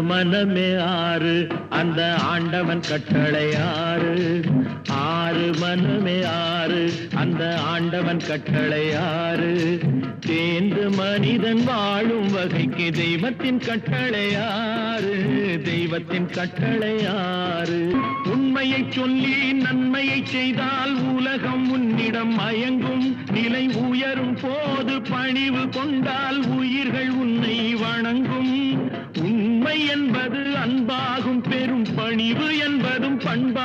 மனமே ஆறு அந்த ஆண்டவன் கட்டளை ஆறு ஆறு மனமே ஆறு அந்த ஆண்டவன் கட்டளை ஆறு தேர்ந்து மனிதன் வாழும் வகைக்கு தெய்வத்தின் கட்டளை ஆறு தெய்வத்தின் கட்டளை ஆறு உண்மையை சொல்லி நன்மையை செய்தால் உலகம் உன்னிடம் மயங்கும் நிலை உயரும் போது பணிவு கொண்டால் உயிர்கள் உன்னை வணங்கும் உண்மை என்பது அன்பாகும் பெரும் பணிவு என்பதும் பண்பாகும்